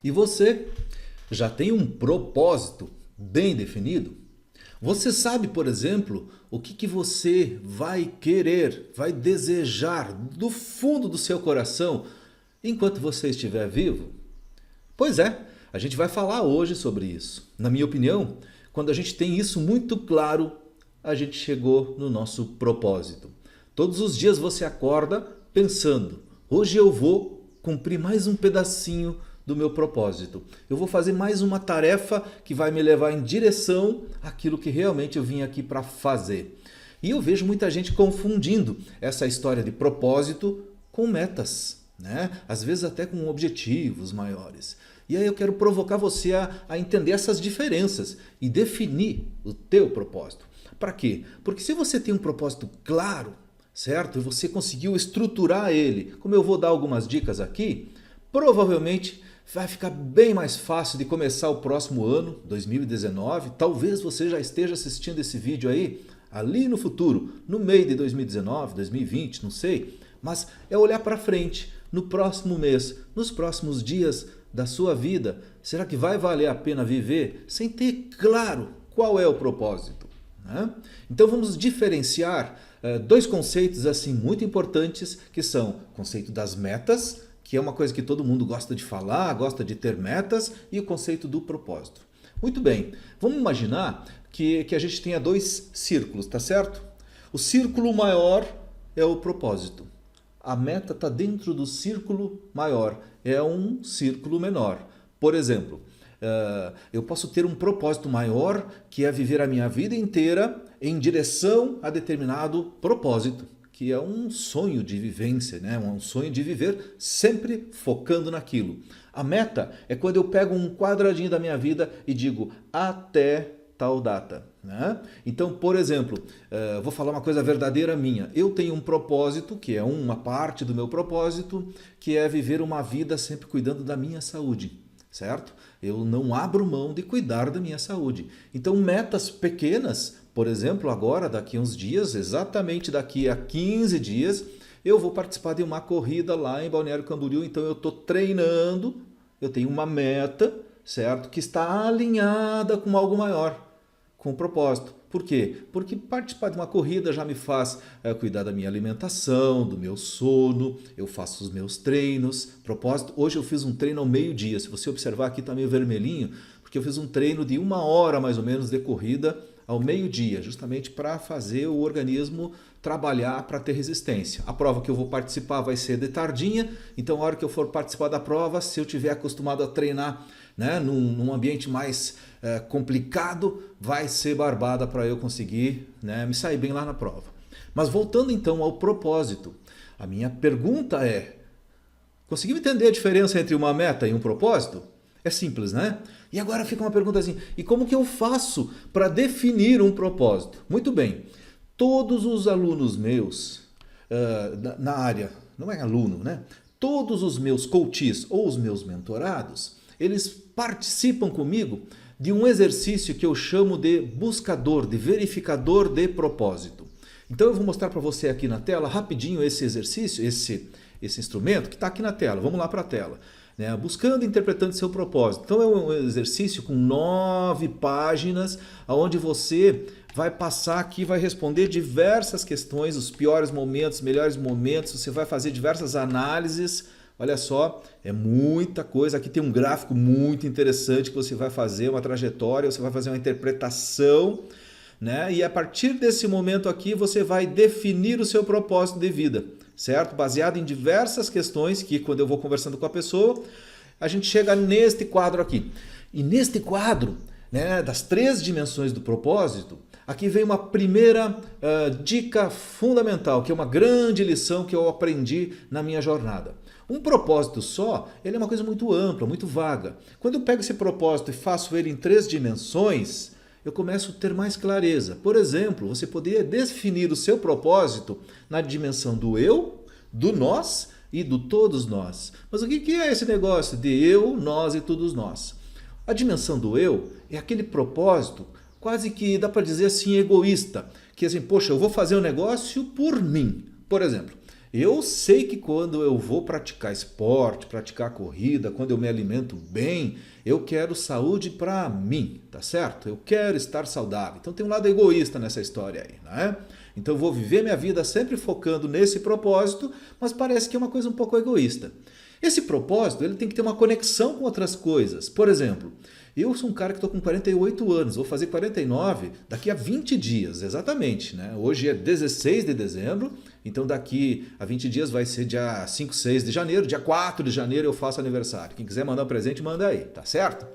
E você já tem um propósito bem definido? Você sabe, por exemplo, o que você vai querer, vai desejar do fundo do seu coração enquanto você estiver vivo? Pois é, a gente vai falar hoje sobre isso. Na minha opinião, quando a gente tem isso muito claro, a gente chegou no nosso propósito. Todos os dias você acorda pensando: hoje eu vou cumprir mais um pedacinho do meu propósito. Eu vou fazer mais uma tarefa que vai me levar em direção àquilo que realmente eu vim aqui para fazer. E eu vejo muita gente confundindo essa história de propósito com metas, né? Às vezes até com objetivos maiores. E aí eu quero provocar você a entender essas diferenças e definir o teu propósito. Para quê? Porque se você tem um propósito claro, certo? E você conseguiu estruturar ele, como eu vou dar algumas dicas aqui, provavelmente vai ficar bem mais fácil de começar o próximo ano, 2019. Talvez você já esteja assistindo esse vídeo aí, ali no futuro, no meio de 2019, 2020, não sei. Mas é olhar para frente, no próximo mês, nos próximos dias da sua vida. Será que vai valer a pena viver sem ter claro qual é o propósito, né? Então vamos diferenciar dois conceitos assim muito importantes, que são o conceito das metas, que é uma coisa que todo mundo gosta de falar, gosta de ter metas, e o conceito do propósito. Muito bem, vamos imaginar que a gente tenha dois círculos, tá certo? O círculo maior é o propósito. A meta está dentro do círculo maior, é um círculo menor. Por exemplo, eu posso ter um propósito maior, que é viver a minha vida inteira em direção a determinado propósito, que é um sonho de vivência, né? Um sonho de viver sempre focando naquilo. A meta é quando eu pego um quadradinho da minha vida e digo até tal data, né? Então, por exemplo, vou falar uma coisa verdadeira minha. Eu tenho um propósito, que é uma parte do meu propósito, que é viver uma vida sempre cuidando da minha saúde, certo? Eu não abro mão de cuidar da minha saúde. Então, metas pequenas, por exemplo, agora, daqui a uns dias, exatamente daqui a 15 dias, eu vou participar de uma corrida lá em Balneário Camboriú. Então eu estou treinando, eu tenho uma meta, certo? Que está alinhada com algo maior, com propósito. Por quê? Porque participar de uma corrida já me faz cuidar da minha alimentação, do meu sono, eu faço os meus treinos. Propósito, hoje eu fiz um treino ao meio-dia. Se você observar aqui está meio vermelhinho, porque eu fiz um treino de 1 hora mais ou menos de corrida ao meio-dia, justamente para fazer o organismo trabalhar para ter resistência. A prova que eu vou participar vai ser de tardinha, então a hora que eu for participar da prova, se eu tiver acostumado a treinar, né, num ambiente mais complicado, vai ser barbada para eu conseguir, né, me sair bem lá na prova. Mas voltando então ao propósito, a minha pergunta é: conseguiu entender a diferença entre uma meta e um propósito? É simples, né? E agora fica uma pergunta assim: e como que eu faço para definir um propósito? Muito bem, todos os alunos meus na área, não é aluno, né? Todos os meus coaches ou os meus mentorados, eles participam comigo de um exercício que eu chamo de buscador, de verificador de propósito. Então eu vou mostrar para você aqui na tela rapidinho esse exercício, esse instrumento que está aqui na tela. Vamos lá para a tela. Né? Buscando e interpretando seu propósito. Então é um exercício com 9 páginas, onde você vai passar aqui, vai responder diversas questões, os piores momentos, os melhores momentos, você vai fazer diversas análises. Olha só, é muita coisa. Aqui tem um gráfico muito interessante que você vai fazer, uma trajetória, você vai fazer uma interpretação, né? E a partir desse momento aqui você vai definir o seu propósito de vida, certo? Baseado em diversas questões que, quando eu vou conversando com a pessoa, a gente chega neste quadro aqui. E neste quadro, né, das 3 dimensões do propósito, aqui vem uma primeira dica fundamental, que é uma grande lição que eu aprendi na minha jornada. Um propósito só, ele é uma coisa muito ampla, muito vaga. Quando eu pego esse propósito e faço ele em 3 dimensões, eu começo a ter mais clareza. Por exemplo, você poderia definir o seu propósito na dimensão do eu, do nós e do todos nós. Mas o que é esse negócio de eu, nós e todos nós? A dimensão do eu é aquele propósito quase que dá para dizer assim egoísta, que assim, poxa, eu vou fazer um negócio por mim. Por exemplo, Eu sei que quando eu vou praticar esporte, praticar corrida, quando eu me alimento bem, eu quero saúde para mim, tá certo? Eu quero estar saudável. Então tem um lado egoísta nessa história aí, né? Então eu vou viver minha vida sempre focando nesse propósito, mas parece que é uma coisa um pouco egoísta. Esse propósito ele tem que ter uma conexão com outras coisas. Por exemplo, eu sou um cara que estou com 48 anos, vou fazer 49 daqui a 20 dias, exatamente. Né? Hoje é 16 de dezembro, então daqui a 20 dias vai ser dia 5, 6 de janeiro, dia 4 de janeiro eu faço aniversário. Quem quiser mandar um presente, manda aí, tá certo?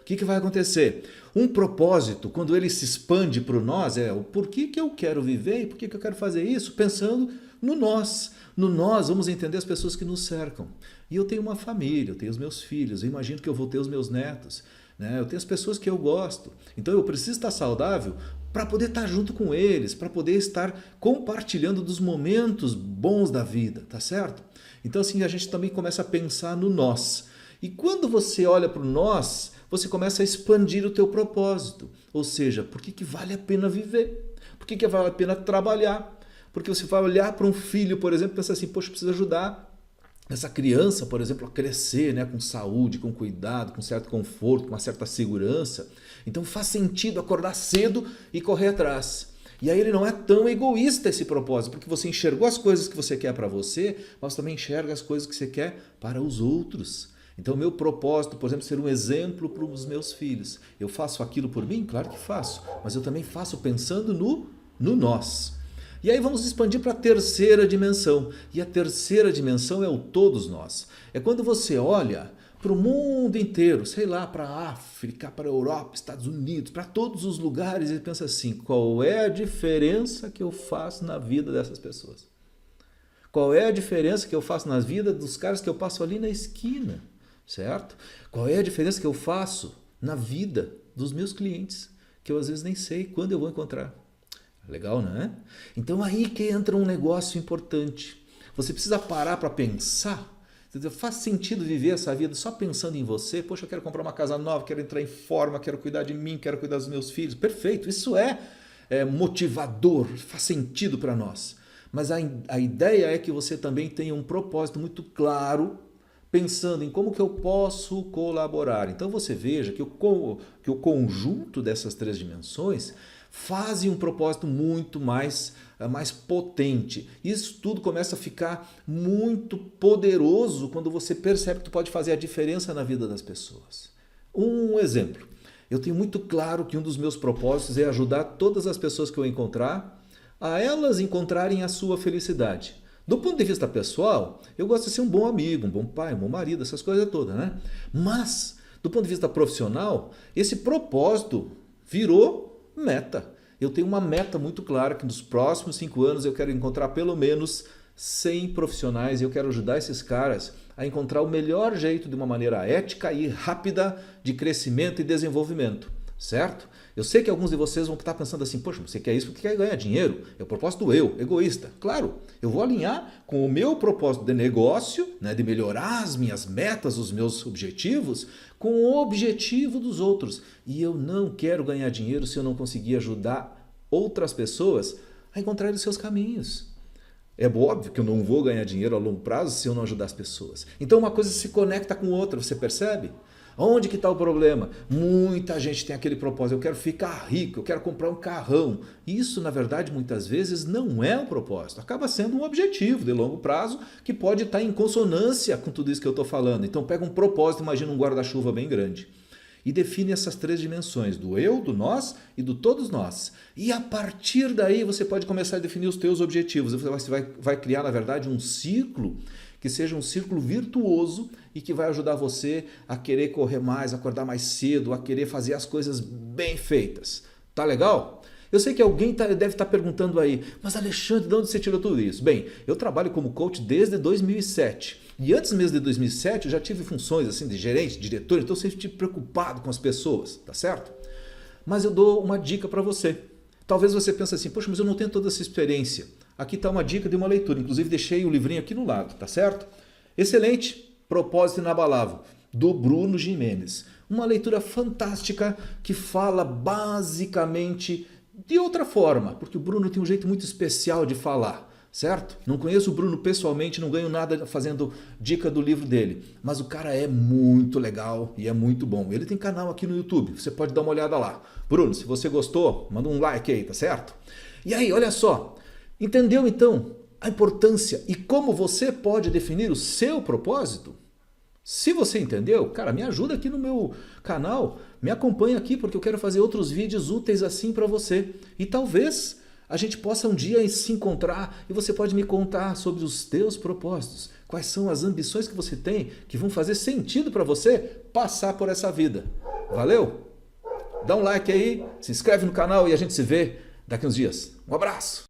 O que vai acontecer? Um propósito, quando ele se expande para o nós, é o porquê que eu quero viver e por que eu quero fazer isso, pensando no nós. No nós, vamos entender as pessoas que nos cercam. E eu tenho uma família, eu tenho os meus filhos, eu imagino que eu vou ter os meus netos. Né? Eu tenho as pessoas que eu gosto. Então eu preciso estar saudável para poder estar junto com eles, para poder estar compartilhando dos momentos bons da vida, tá certo? Então assim a gente também começa a pensar no nós. E quando você olha para o nós, você começa a expandir o teu propósito. Ou seja, por que vale a pena viver? Por que vale a pena trabalhar? Porque você vai olhar para um filho, por exemplo, e pensar assim, poxa, eu preciso ajudar essa criança, por exemplo, a crescer, né, com saúde, com cuidado, com certo conforto, com uma certa segurança. Então faz sentido acordar cedo e correr atrás. E aí ele não é tão egoísta esse propósito, porque você enxergou as coisas que você quer para você, mas também enxerga as coisas que você quer para os outros. Então, o meu propósito, por exemplo, ser um exemplo para os meus filhos. Eu faço aquilo por mim? Claro que faço, mas eu também faço pensando no nós. E aí vamos expandir para a terceira dimensão. E a terceira dimensão é o todos nós. É quando você olha para o mundo inteiro, sei lá, para a África, para a Europa, Estados Unidos, para todos os lugares e pensa assim, qual é a diferença que eu faço na vida dessas pessoas? Qual é a diferença que eu faço na vida dos caras que eu passo ali na esquina? Certo? Qual é a diferença que eu faço na vida dos meus clientes, que eu às vezes nem sei quando eu vou encontrar? Legal, não é? Então aí que entra um negócio importante. Você precisa parar para pensar. Faz sentido viver essa vida só pensando em você? Poxa, eu quero comprar uma casa nova, quero entrar em forma, quero cuidar de mim, quero cuidar dos meus filhos. Perfeito, isso é motivador, faz sentido para nós. Mas a ideia é que você também tenha um propósito muito claro, pensando em como que eu posso colaborar. Então você veja que o conjunto dessas três dimensões fazem um propósito muito mais potente. Isso tudo começa a ficar muito poderoso quando você percebe que tu pode fazer a diferença na vida das pessoas. Um exemplo. Eu tenho muito claro que um dos meus propósitos é ajudar todas as pessoas que eu encontrar a elas encontrarem a sua felicidade. Do ponto de vista pessoal, eu gosto de ser um bom amigo, um bom pai, um bom marido, essas coisas todas, né? Mas, do ponto de vista profissional, esse propósito virou meta. Eu tenho uma meta muito clara que nos próximos 5 anos eu quero encontrar pelo menos 100 profissionais e eu quero ajudar esses caras a encontrar o melhor jeito de uma maneira ética e rápida de crescimento e desenvolvimento. Certo? Eu sei que alguns de vocês vão estar pensando assim, poxa, você quer isso porque quer ganhar dinheiro? É o propósito do eu, egoísta. Claro, eu vou alinhar com o meu propósito de negócio, né, de melhorar as minhas metas, os meus objetivos, com o objetivo dos outros. E eu não quero ganhar dinheiro se eu não conseguir ajudar outras pessoas a encontrarem os seus caminhos. É óbvio que eu não vou ganhar dinheiro a longo prazo se eu não ajudar as pessoas. Então uma coisa se conecta com outra, você percebe? Onde que está o problema? Muita gente tem aquele propósito, eu quero ficar rico, eu quero comprar um carrão. Isso, na verdade, muitas vezes não é um propósito. Acaba sendo um objetivo de longo prazo que pode estar em consonância com tudo isso que eu estou falando. Então pega um propósito, imagina um guarda-chuva bem grande. E define essas três dimensões, do eu, do nós e do todos nós. E a partir daí você pode começar a definir os teus objetivos. Você vai criar, na verdade, um ciclo que seja um círculo virtuoso e que vai ajudar você a querer correr mais, acordar mais cedo, a querer fazer as coisas bem feitas. Tá legal? Eu sei que alguém deve estar perguntando aí, mas Alexandre, de onde você tirou tudo isso? Bem, eu trabalho como coach desde 2007. E antes mesmo de 2007 eu já tive funções assim de gerente, diretor, então eu sempre estive preocupado com as pessoas, tá certo? Mas eu dou uma dica para você. Talvez você pense assim, poxa, mas eu não tenho toda essa experiência. Aqui está uma dica de uma leitura, inclusive deixei o livrinho aqui no lado, tá certo? Excelente, Propósito Inabalável, do Bruno Gimenez. Uma leitura fantástica que fala basicamente de outra forma, porque o Bruno tem um jeito muito especial de falar. certo? Não conheço o Bruno pessoalmente, não ganho nada fazendo dica do livro dele, mas o cara é muito legal e é muito bom. Ele tem canal aqui no YouTube, você pode dar uma olhada lá. Bruno, se você gostou, manda um like aí, tá certo? E aí, olha só, entendeu então a importância e como você pode definir o seu propósito? Se você entendeu, cara, me ajuda aqui no meu canal, me acompanha aqui porque eu quero fazer outros vídeos úteis assim para você. E talvez a gente possa um dia se encontrar e você pode me contar sobre os teus propósitos. Quais são as ambições que você tem que vão fazer sentido para você passar por essa vida. Valeu? Dá um like aí, se inscreve no canal e a gente se vê daqui uns dias. Um abraço!